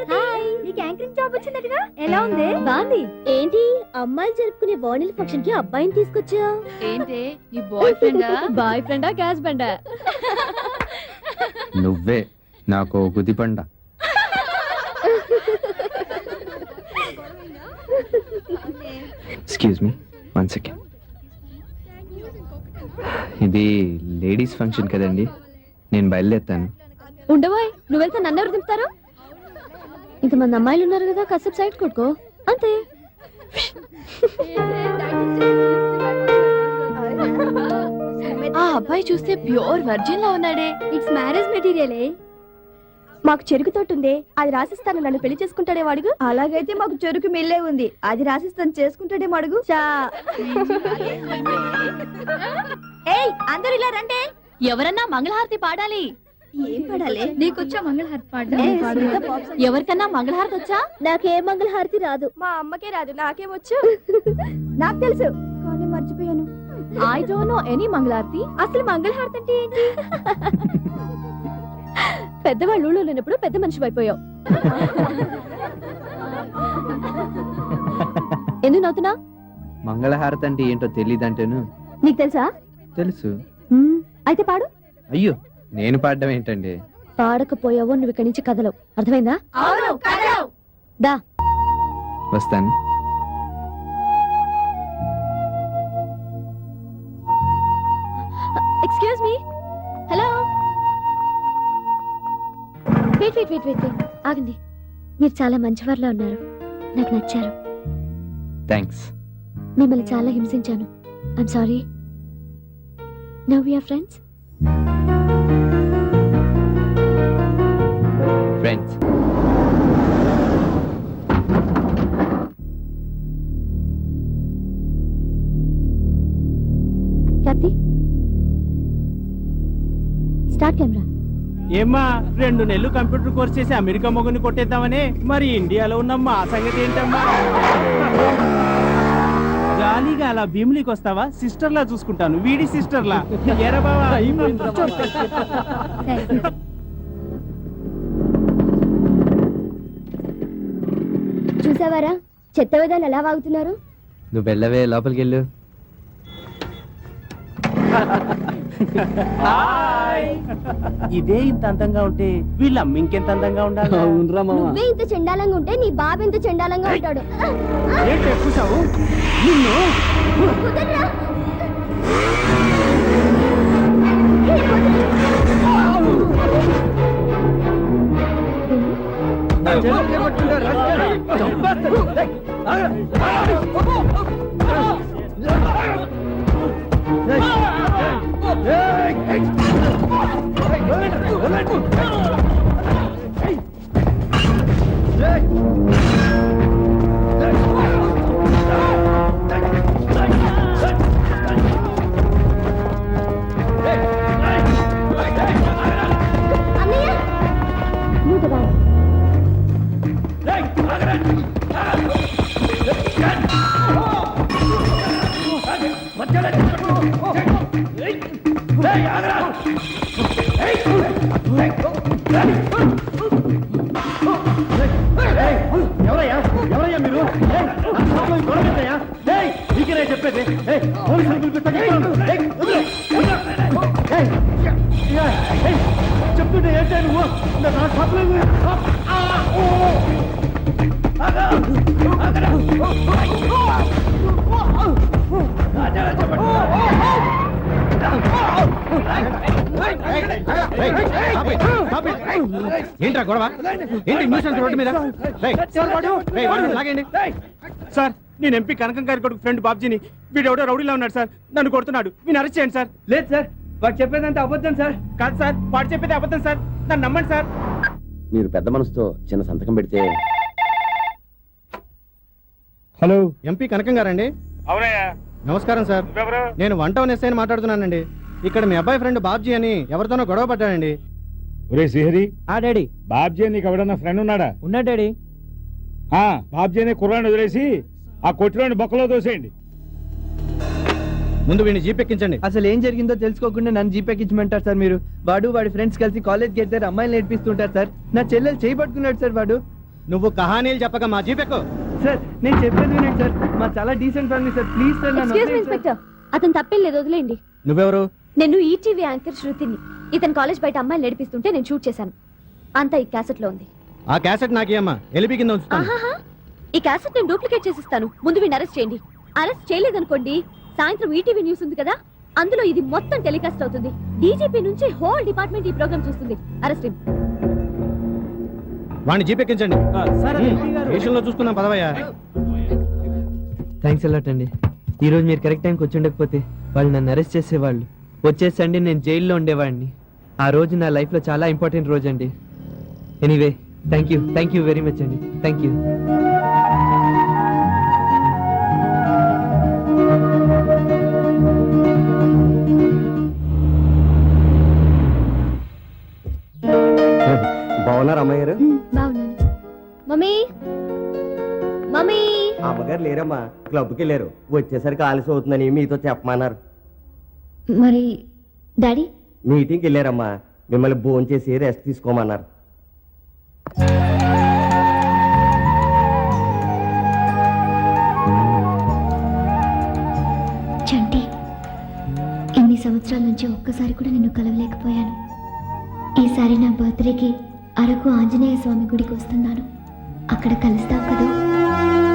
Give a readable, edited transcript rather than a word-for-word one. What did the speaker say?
Hi, నీకు anchoring job వచ్చిందటగా, ఎలా ఉంది? బాగుంది. ఏంటి అమ్మాయిలు జరుపుకునే బాణీల ఫంక్షన్ కి అబ్బాయిని తీసుకొచ్చా? ఏంటి నీ బాయ్ ఫ్రెండా? బాయ్ ఫ్రెండా క్యాష్ బండా? నువ్వే నాకు గుదిపండ. Excuse me, 1 second. ఇది లేడీస్ ఫంక్షన్ కదండి, నేను బయలుదేరుతాను. ఉండబోయ్, నువ్వు వెళ్తే నన్ను ఎవరు దింపుతారు? ఇంతమంది అమ్మాయిలు ఉన్నారు కదా, కాసేపు సైడ్ కొట్టుకో అంతే. ఆ అబ్బాయి చూస్తే ప్యూర్ వర్జిన్ లా ఉన్నాడే. ఇట్స్ మ్యారేజ్ మెటీరియలే. మాకు చెరుకు తోట ఉంది, అది రాసిస్తాను, నన్ను పెళ్లి చేసుకుంటాడే వాడుగు. అలాగైతే మాకు చెరుకు మిల్లే ఉంది, అది రాసిస్తాను, చేసుకుంటాడే మడుగు. ఏయ్, అందరూ ఇలా రండి. ఎవరన్నా మంగళహారతి పాడాలి. ఏం పాడాలి? నీకొచ్చా మంగళహారతి పాడడం? ఎవరికన్నా మంగళహారతి వచ్చా? నాకే మంగళహారతి రాదు. మా అమ్మకే రాదు, నాకే వచ్చు. నాకు తెలుసు కానీ మర్చిపోయాను. ఐ డోంట్ నో ఎనీ మంగళహారతి. అసలు మంగళహారతి అంటే ఏంటి? పెద్దవాళ్ళు ఊళ్ళో లేనప్పుడు పెద్ద మనిషి అయిపోయావు. ఎందుకు నవ్వుతున్నా? మంగళహారతి అంటే ఏంటో తెలియదంటేను. నీకు తెలుసా? తెలుసు. అయితే పాడు. అయ్యో, నేను పాడడం ఏంటండి? పాడకపోయావో నువ్వు ఇక్కడి నుంచి కదలవు, అర్థమైందా? దా. వస్తాను. Excuse me. Hello. Wait wait wait wait wait ఆగండి. మీరు చాలా మంచివారిలా ఉన్నారు, నాకు నచ్చారు. థ్యాంక్స్. మిమ్మల్ని చాలా హింసించాను, I'm sorry. Now we are friends. Friends. Karthi, start camera. ఏమ్మా, 2 నెలలు కంప్యూటర్ కోర్స్ చేసి అమెరికా మొగుని కొట్టేద్దామని, మరి ఇండియాలో ఉన్న మా సంగతి ఏంటమ్మా? జాలీగా అలా భీమిలీకి వస్తావా? సిస్టర్ లా చూసుకుంటాను, వీడి సిస్టర్ లా. ఎరా బావా, చూసావారా చెత్త విధాలు ఎలా వాగుతున్నారు? నువ్వు వెళ్ళవే, లోపలికి వెళ్ళు. ఇదే ఇంత అందంగా ఉంటే వీళ్ళ అమ్మ ఇంకెంత అందంగా ఉండాలి. నువ్వే ఇంత చండాలంగా ఉంటే నీ బాబు ఇంత చండాలంగా ఉంటాడు. ఏంటి ఎక్కుసావు నిన్ను? కుదరరా? ఎవరయ్యా మీరు? నీకేనే చెప్పేది. చెప్తుంటే ఏంటే నువ్వు? ఏంట్రా గొడవ? ఏంటి న్యూసెన్స్ రోడ్డు మీద? లాగండి. సార్, నేను ఎంపీ కనకం గారి కొడుకు ఫ్రెండ్ బాబ్జీని. వీడు ఎవడో రౌడీలో ఉన్నాడు సార్, నన్ను కొడుతున్నాడు. వీని అరెస్ట్ చేయండి సార్. లేదు సార్, వాడు చెప్పేదంతా అబద్ధం సార్. కాదు సార్, వాడు చెప్పేది అబద్ధం సార్, నన్ను నమ్మండి సార్. మీరు పెద్ద మనసుతో చిన్న సంతకం పెడితే. హలో, ఎంపీ కనకం గారండి? అవునయ్యా. నమస్కారం సార్, నేను 1 టౌన్ ఎస్ఐని మాట్లాడుతున్నానండి. ఇక్కడ మీ అబ్బాయి ఫ్రెండ్ బాబ్జీ అని ఎవరితోనో గొడవ పడ్డాడండి. ఒరే శ్రీహరి, ఆ డాడీ, బాబ్జీ నీకు ఎవడన్నా ఫ్రెండ్ ఉన్నాడా? ఉన్నా డాడీ. బాబ్జీ అనే కుర్రాన్ని వదిలేసి ఆ కొట్టులోని బొక్కలో దోసేయండి. ముందు వీడిని జీప్ ఎక్కించండి. అసలు ఏం జరిగిందో తెలుసుకోకుండా నన్ను జీప్ ఎక్కించమంటారు సార్ మీరు? వాడు వాడి ఫ్రెండ్స్ కలిసి కాలేజ్కి వెళ్తారు, అమ్మాయిలు నేర్పిస్తుంటారు సార్. నా చెల్లెలు చేయబట్టుకున్నాడు సార్ వాడు. నువ్వు కహానీలు చెప్పక మా జీపెక్కు. సార్ నేను చెప్పేది వినండి సార్, మా చాలా decent family sir, please sir నన్ను ఎక్స్క్యూజ్ మీ వదిలేయండి సార్. ఇన్స్పెక్టర్, అతను తప్పేం లేదు, వదిలేయండి. నువ్వెవరు? నేను ఈటీవీ యాంకర్ శృతిని. ఇతను కాలేజ్ బయట అమ్మాయిలు నడిపిస్తుంటే నేను షూట్ చేశాను. అంతా ఈ క్యాసెట్ లో ఉంది. ఆ క్యాసెట్ నాకేమ్మా, ఎలిపి కింద ఉంచుతాను. ఆహాహా, ఈ క్యాసెట్ నేను డూప్లికేట్ చేసిస్తాను. ముందు వీడిని అరెస్ట్ చేయండి. అరెస్ట్ చేయలేదనుకోండి, సాయంత్రం ఈటీవీ న్యూస్ ఉంది కదా, అందులో ఇది మొత్తం టెలికాస్ట్ అవుతుంది. డీజీపీ నుంచి హోల్ డిపార్ట్మెంట్ ఈ ప్రోగ్రామ్ చూస్తుంది. Arrest him. వాడిని జీపెక్కించండి. సార్ అది ఎంపీ గారు. స్టేషన్లో చూసుకుందాం పదవయ్యా. థ్యాంక్స్ అలాట్ అండి. ఈ రోజు మీరు కరెక్ట్ టైంకి వచ్చి ఉండకపోతే వాళ్ళు నన్ను అరెస్ట్ చేసేవాళ్ళు. వచ్చేసండి నేను జైల్లో ఉండేవాడిని. ఆ రోజు నా లైఫ్లో చాలా ఇంపార్టెంట్ రోజు అండి. Anyway thank you very much అండి. Thank you. బాగున్నారు అమ్మాయి గారు? బాగున్నాను. మమ్మీ మమ్మీ అమ్మగారు లేరమ్మా, క్లబ్కి వెళ్ళారు. వచ్చేసరికి ఆలస్యం అవుతుందని మీతో చెప్పమన్నారు. మరి డాడీ? మీటింగ్కి వెళ్ళారమ్మా, మిమ్మల్ని భోజనం చేసి రెస్ట్ తీసుకోమన్నారు. చంటి, ఇన్ని సంవత్సరాల నుంచి ఒక్కసారి కూడా నిన్ను కలవలేకపోయాను. ఈసారి నా బర్త్డేకి అరకు ఆంజనేయ స్వామి గుడికి వస్తున్నాను. అక్కడ కలుస్తావు కదా?